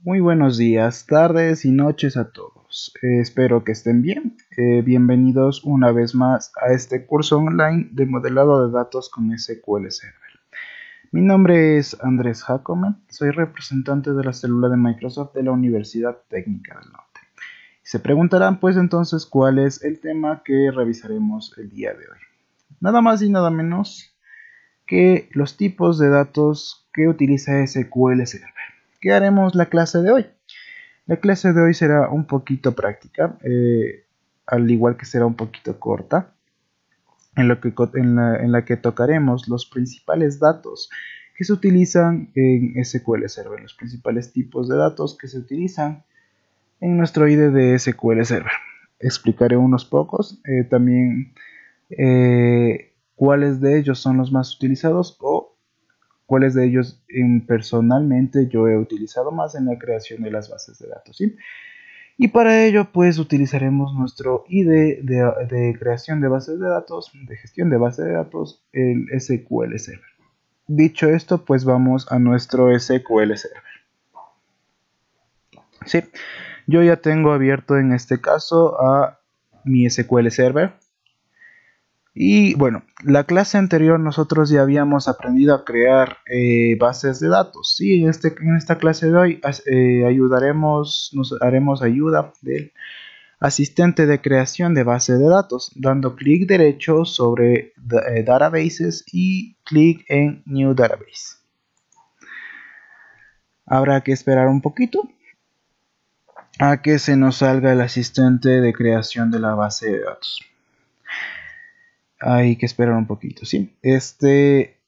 Muy buenos días, tardes y noches a todos. Espero que estén bien. Bienvenidos una vez más a este curso online de modelado de datos con SQL Server. Mi nombre es Andrés Jacome, soy representante de la célula de Microsoft de la Universidad Técnica del Norte. Se preguntarán pues entonces cuál es el tema que revisaremos el día de hoy. Nada más y nada menos que los tipos de datos que utiliza SQL Server. ¿Qué haremos la clase de hoy? La clase de hoy será un poquito práctica, al igual que será un poquito corta, en la que tocaremos los principales datos que se utilizan en SQL Server, los principales tipos de datos que se utilizan en nuestro IDE de SQL Server. Explicaré unos pocos, también cuáles de ellos son los más utilizados o cuáles de ellos personalmente yo he utilizado más en la creación de las bases de datos, ¿sí? Y para ello pues utilizaremos nuestro IDE de creación de bases de datos, de gestión de bases de datos, el SQL Server. Dicho esto, pues vamos a nuestro SQL Server. Sí, yo ya tengo abierto en este caso a mi SQL Server. Y bueno, la clase anterior nosotros ya habíamos aprendido a crear bases de datos. Sí, en esta clase de hoy nos haremos ayuda del asistente de creación de base de datos, dando clic derecho sobre Databases y clic en New Database. Habrá que esperar un poquito a que se nos salga el asistente de creación de la base de datos. Hay que esperar un poquito, ¿sí?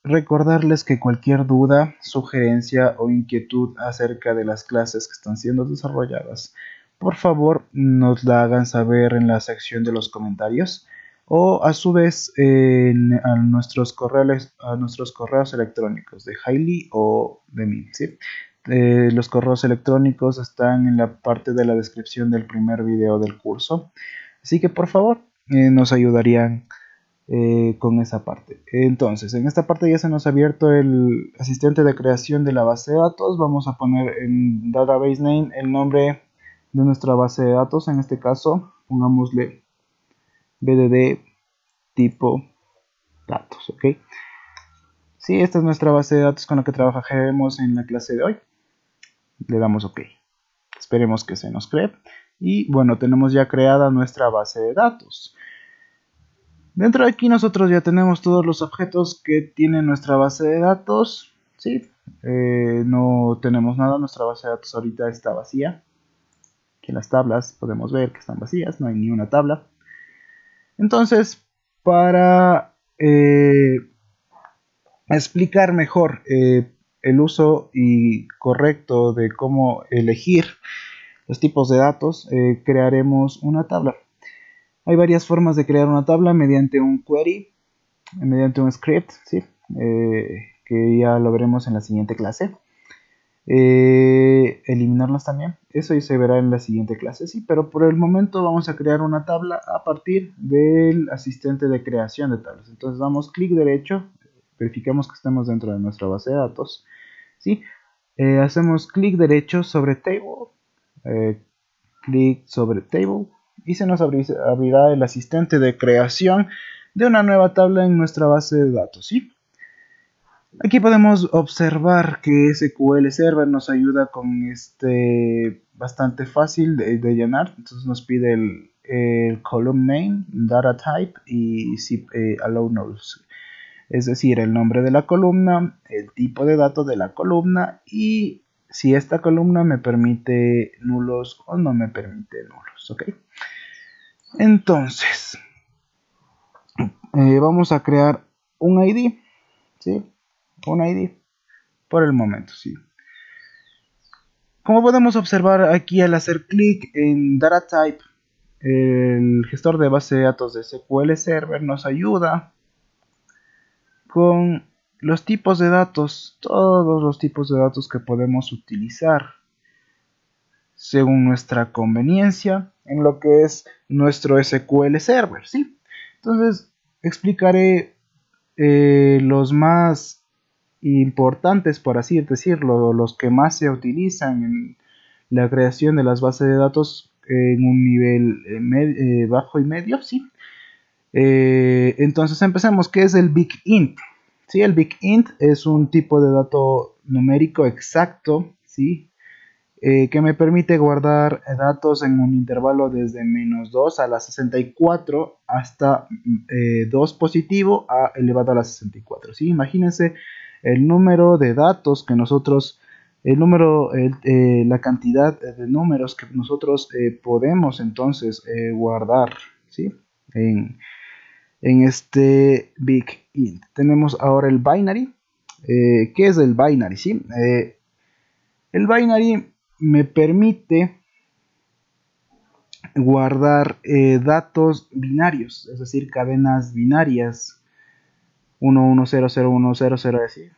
Recordarles que cualquier duda, sugerencia o inquietud acerca de las clases que están siendo desarrolladas, por favor nos la hagan saber en la sección de los comentarios o a su vez a nuestros correos electrónicos de Hailey o de mí, ¿sí? Los correos electrónicos están en la parte de la descripción del primer video del curso, así que por favor nos ayudarían con esa parte. Entonces, en esta parte ya se nos ha abierto el asistente de creación de la base de datos. Vamos a poner en database name el nombre de nuestra base de datos. En este caso, pongámosle bdd tipo datos, ¿ok? Sí, esta es nuestra base de datos con la que trabajaremos en la clase de hoy. Le damos OK. Esperemos que se nos cree. Y bueno, tenemos ya creada nuestra base de datos. Dentro de aquí nosotros ya tenemos todos los objetos que tiene nuestra base de datos. ¿Sí? No tenemos nada, nuestra base de datos ahorita está vacía. Aquí en las tablas podemos ver que están vacías, no hay ni una tabla. Entonces, para explicar mejor el uso y correcto de cómo elegir los tipos de datos, crearemos una tabla. Hay varias formas de crear una tabla mediante un query, mediante un script, ¿sí? Que ya lo veremos en la siguiente clase. Eliminarlas también, eso ya se verá en la siguiente clase, sí, pero por el momento vamos a crear una tabla a partir del asistente de creación de tablas. Entonces damos clic derecho, verificamos que estemos dentro de nuestra base de datos, ¿sí? Hacemos clic derecho sobre table, clic sobre table y se nos abrirá el asistente de creación de una nueva tabla en nuestra base de datos, ¿sí? Aquí podemos observar que SQL Server nos ayuda con bastante fácil de llenar. Entonces nos pide el column name, data type y zip, allow nulls. Es decir, el nombre de la columna, el tipo de datos de la columna y si esta columna me permite nulos o no me permite nulos. ¿Ok? Entonces, vamos a crear un ID. ¿Sí? Un ID por el momento, sí. Como podemos observar aquí al hacer clic en Data Type, el gestor de base de datos de SQL Server nos ayuda con los tipos de datos, todos los tipos de datos que podemos utilizar según nuestra conveniencia en lo que es nuestro SQL Server, ¿sí? Entonces explicaré los más importantes, por así decirlo, los que más se utilizan la creación de las bases de datos en un nivel bajo y medio, ¿sí? Entonces empecemos. ¿Qué es el Big Int? ¿Sí? El Big Int es un tipo de dato numérico exacto, ¿sí? Que me permite guardar datos en un intervalo desde -2 a la 64 hasta 2 positivo a elevado a la 64. ¿Sí? Imagínense el número de datos que nosotros, la cantidad de números que nosotros podemos entonces guardar, ¿sí? En este Big Int. Tenemos ahora el binary. ¿Qué es el binary? ¿Sí? El binary me permite guardar datos binarios, es decir, cadenas binarias 11001000, así.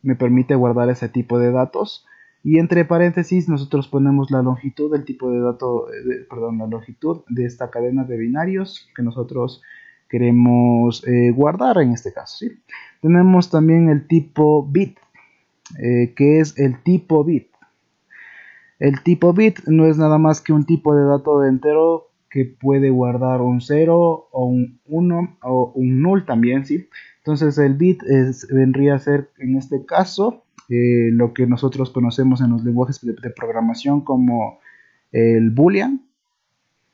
Me permite guardar ese tipo de datos. Y entre paréntesis nosotros ponemos la longitud del tipo de dato, perdón, la longitud de esta cadena de binarios que nosotros queremos guardar en este caso, ¿sí? Tenemos también el tipo bit. ¿Qué es el tipo bit? El tipo bit no es nada más que un tipo de dato entero que puede guardar un 0 o un 1 o un null también, ¿sí? Entonces el bit vendría a ser en este caso lo que nosotros conocemos en los lenguajes de programación como el boolean,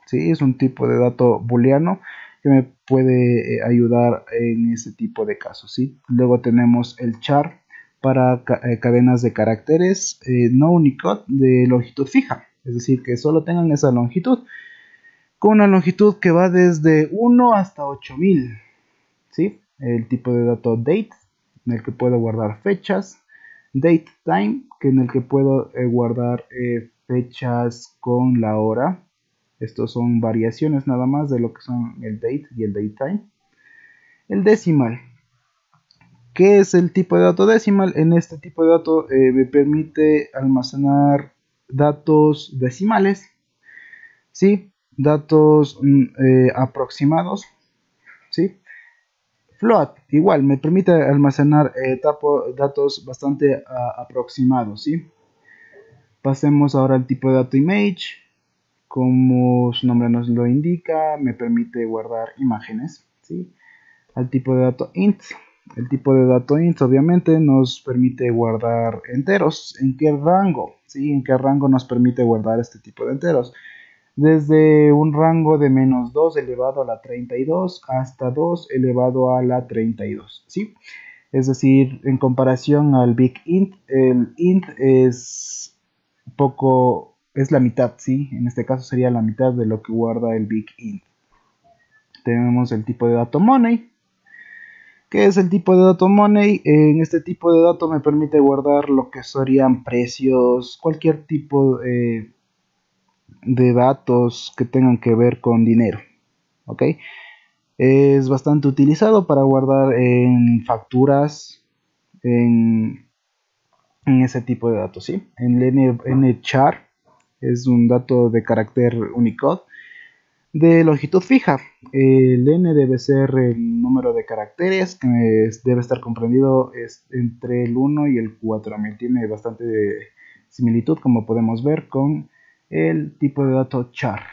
¿sí? Es un tipo de dato booleano que me puede ayudar en ese tipo de casos, ¿sí? Luego tenemos el char para cadenas de caracteres no Unicode de longitud fija, es decir, que solo tengan esa longitud, con una longitud que va desde 1 hasta 8000, ¿sí? El tipo de dato date, en el que puedo guardar fechas, date time, que en el que puedo guardar fechas con la hora. Estos son variaciones nada más de lo que son el date y el datetime. El decimal. ¿Qué es el tipo de dato decimal? En este tipo de dato me permite almacenar datos decimales, ¿sí? Datos aproximados, ¿sí? Float, igual, me permite almacenar datos bastante aproximados, ¿sí? Pasemos ahora al tipo de dato image. Como su nombre nos lo indica, me permite guardar imágenes, ¿sí? Al tipo de dato int. El tipo de dato int obviamente nos permite guardar enteros. ¿En qué rango? ¿Sí? ¿En qué rango nos permite guardar este tipo de enteros? Desde un rango de -2 elevado a la 32 hasta 2 elevado a la 32, ¿sí? Es decir, en comparación al Big Int, el int es poco, es la mitad, ¿sí? En este caso sería la mitad de lo que guarda el Big Int. Tenemos el tipo de dato money. ¿Qué es el tipo de dato money? En este tipo de dato me permite guardar lo que serían precios, cualquier tipo de datos que tengan que ver con dinero, ¿ok? Es bastante utilizado para guardar en facturas, en ese tipo de datos, ¿sí? En nchar es un dato de carácter Unicode de longitud fija. El n debe ser el número de caracteres que debe estar comprendido entre el 1 y el 4000. Tiene bastante similitud, como podemos ver, con el tipo de dato char.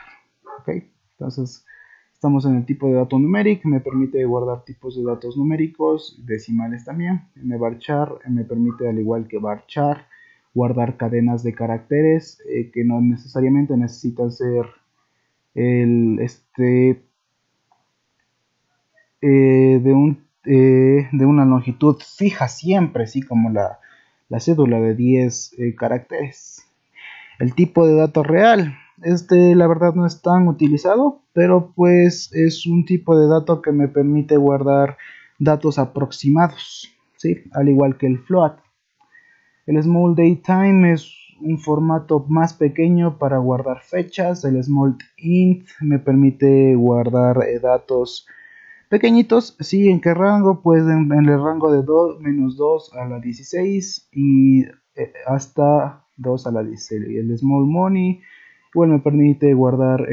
¿Okay? Entonces, estamos en el tipo de dato numeric, me permite guardar tipos de datos numéricos, decimales también. Nvarchar me permite, al igual que varchar, guardar cadenas de caracteres que no necesariamente necesitan ser el, de una longitud fija siempre, ¿sí? Como la cédula de 10 caracteres. El tipo de dato real. La verdad no es tan utilizado, pero pues es un tipo de dato que me permite guardar datos aproximados, ¿sí? Al igual que el float. El small date time es un formato más pequeño para guardar fechas. El small int me permite guardar datos pequeñitos. ¿Sí? ¿En qué rango? Pues en el rango de -2 a la 16 y hasta 2 a la 16. El small money igual me permite guardar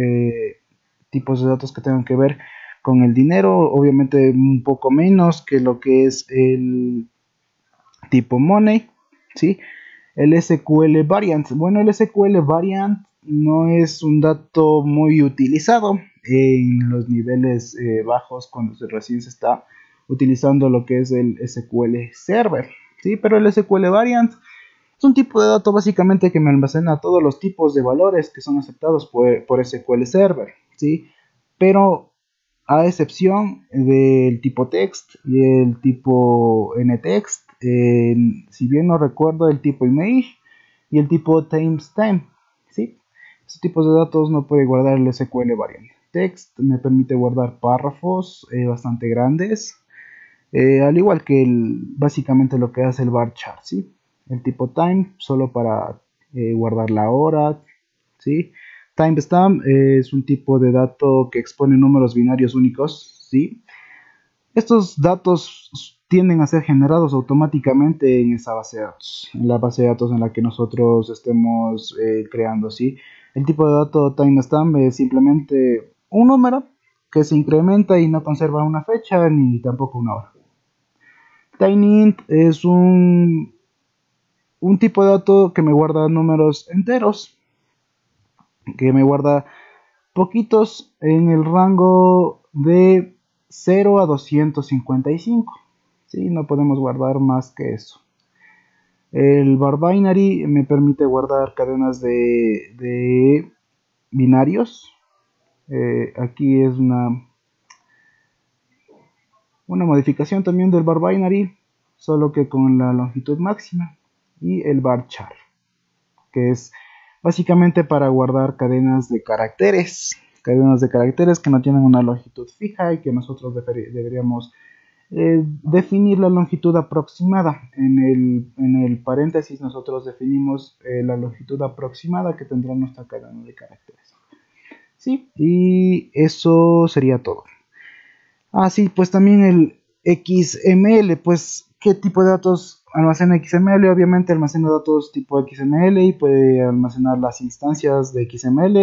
tipos de datos que tengan que ver con el dinero, obviamente un poco menos que lo que es el tipo money, ¿sí? El SQL variant. Bueno, el SQL variant no es un dato muy utilizado en los niveles bajos cuando recién se está utilizando lo que es el SQL Server, ¿sí? Pero el SQL variant es un tipo de dato básicamente que me almacena todos los tipos de valores que son aceptados por SQL Server, ¿sí? Pero a excepción del tipo text y el tipo ntext, si bien no recuerdo el tipo image y el tipo timestamp, ¿sí? Estos tipos de datos no puede guardar el SQL variant. Text me permite guardar párrafos bastante grandes, al igual que básicamente lo que hace el varchar, ¿sí? El tipo time solo para guardar la hora, ¿sí? Timestamp es un tipo de dato que expone números binarios únicos, ¿sí? Estos datos tienden a ser generados automáticamente en esa base de datos, en la base de datos en la que nosotros estemos creando, ¿sí? El tipo de dato timestamp es simplemente un número que se incrementa y no conserva una fecha ni tampoco una hora. TinyInt es un tipo de dato que me guarda números enteros, que me guarda poquitos en el rango de 0 a 255. ¿Sí? No podemos guardar más que eso. El bar binary me permite guardar cadenas de binarios. Aquí es una modificación también del bar binary, solo que con la longitud máxima. Y el varchar, que es básicamente para guardar cadenas de caracteres que no tienen una longitud fija y que nosotros deberíamos definir la longitud aproximada. En el paréntesis nosotros definimos la longitud aproximada que tendrá nuestra cadena de caracteres. Sí, y eso sería todo. Sí, pues también el XML, pues ¿qué tipo de datos almacena XML? Obviamente almacena datos tipo XML y puede almacenar las instancias de XML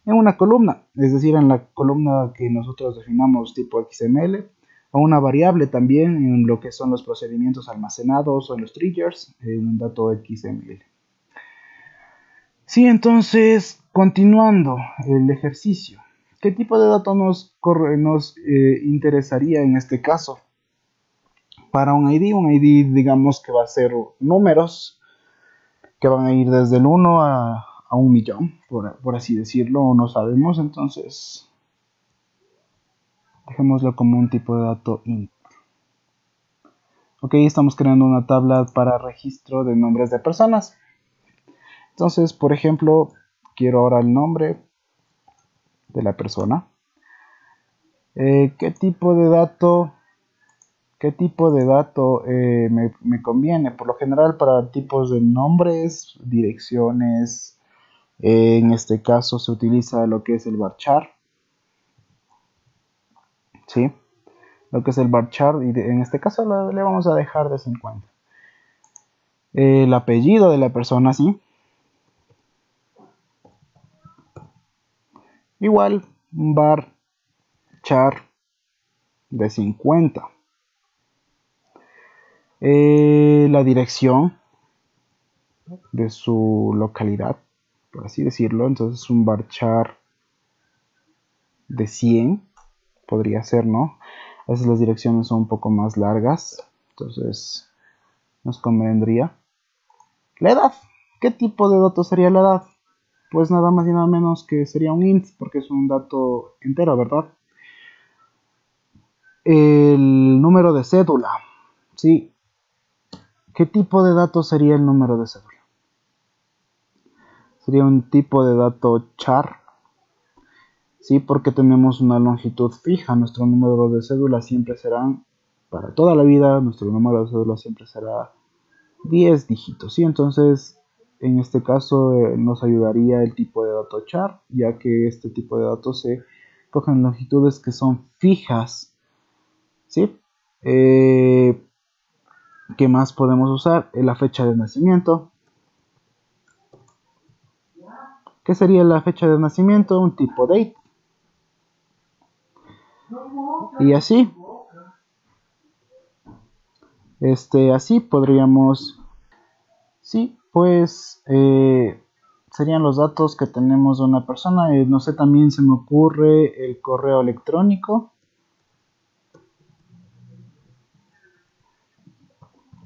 en una columna, es decir, en la columna que nosotros definamos tipo XML, o una variable también en lo que son los procedimientos almacenados o en los triggers en un dato XML. Sí, entonces, continuando el ejercicio, ¿qué tipo de dato nos interesaría en este caso? Para un ID digamos que va a ser números que van a ir desde el 1 a 1 millón, por así decirlo, no sabemos, entonces dejémoslo como un tipo de dato int. Ok, estamos creando una tabla para registro de nombres de personas. Entonces, por ejemplo, quiero ahora el nombre de la persona. ¿Qué tipo de dato me conviene? Por lo general para tipos de nombres, direcciones, en este caso se utiliza lo que es el varchar, ¿sí? Lo que es el varchar y en este caso le vamos a dejar de 50. El apellido de la persona, ¿sí? Igual, varchar de 50. La dirección de su localidad, por así decirlo, entonces un varchar de 100 podría ser, ¿no? A veces las direcciones son un poco más largas, entonces nos convendría. La edad, ¿qué tipo de dato sería la edad? Pues nada más y nada menos que sería un int, porque es un dato entero, ¿verdad? El número de cédula, ¿sí? ¿Qué tipo de dato sería el número de cédula? Sería un tipo de dato char, ¿sí? Porque tenemos una longitud fija. Nuestro número de cédula siempre será, para toda la vida, nuestro número de cédula siempre será 10 dígitos, ¿sí? Entonces, en este caso nos ayudaría el tipo de dato char, ya que este tipo de datos se cogen longitudes que son fijas, ¿sí? ¿Qué más podemos usar? La fecha de nacimiento. ¿Qué sería la fecha de nacimiento? Un tipo date. Y así, así podríamos Sí, pues serían los datos que tenemos de una persona. No sé, también se me ocurre el correo electrónico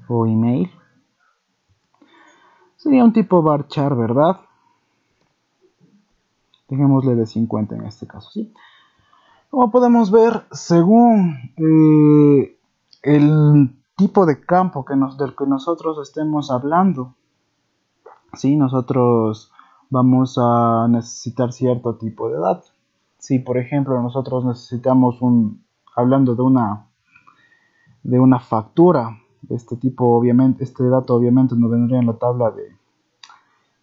o email. Sería un tipo varchar, ¿verdad? Dejémosle de 50 en este caso, ¿sí? Como podemos ver, según el tipo de campo del que nosotros estemos hablando, ¿sí? Nosotros vamos a necesitar cierto tipo de datos. Si, por ejemplo, nosotros necesitamos hablando de una factura, de este tipo, obviamente, este dato obviamente no vendría en la tabla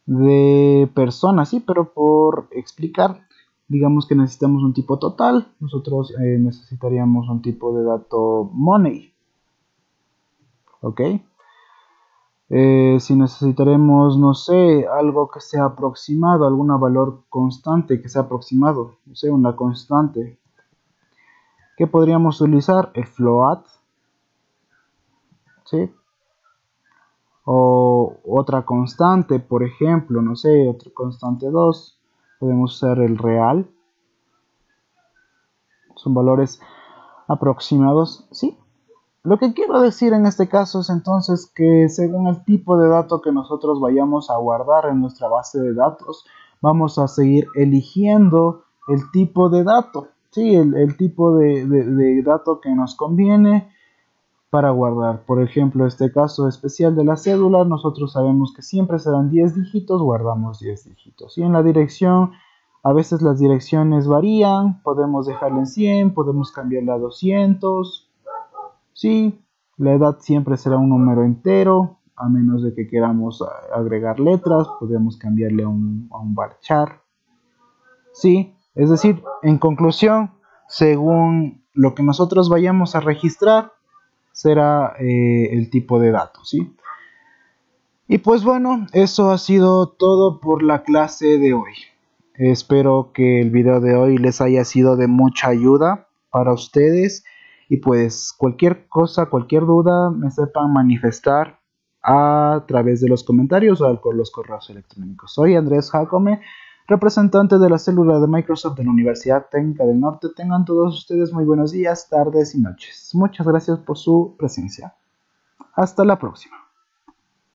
de personas, sí, pero por explicar, digamos que necesitamos un tipo total, nosotros necesitaríamos un tipo de dato money, ¿ok? Si necesitaremos, no sé, algo que sea aproximado, algún valor constante que sea aproximado, no sé, una constante, ¿qué podríamos utilizar? El float, ¿sí? O otra constante, por ejemplo, no sé, otra constante 2, podemos usar el real, son valores aproximados, ¿sí? Lo que quiero decir en este caso es entonces que según el tipo de dato que nosotros vayamos a guardar en nuestra base de datos, vamos a seguir eligiendo el tipo de dato, ¿sí? El tipo de dato que nos conviene para guardar. Por ejemplo, este caso especial de la cédula, nosotros sabemos que siempre serán 10 dígitos, guardamos 10 dígitos. Y en la dirección, a veces las direcciones varían, podemos dejarla en 100, podemos cambiarla a 200. Sí, la edad siempre será un número entero, a menos de que queramos agregar letras, podemos cambiarle a un varchar. Sí, es decir, en conclusión, según lo que nosotros vayamos a registrar, será el tipo de datos, ¿sí? Y pues bueno, eso ha sido todo por la clase de hoy. Espero que el video de hoy les haya sido de mucha ayuda para ustedes y pues cualquier cosa, cualquier duda me sepan manifestar a través de los comentarios o por los correos electrónicos. Soy Andrés Jacome, representante de la célula de Microsoft de la Universidad Técnica del Norte. Tengan todos ustedes muy buenos días, tardes y noches. Muchas gracias por su presencia. Hasta la próxima.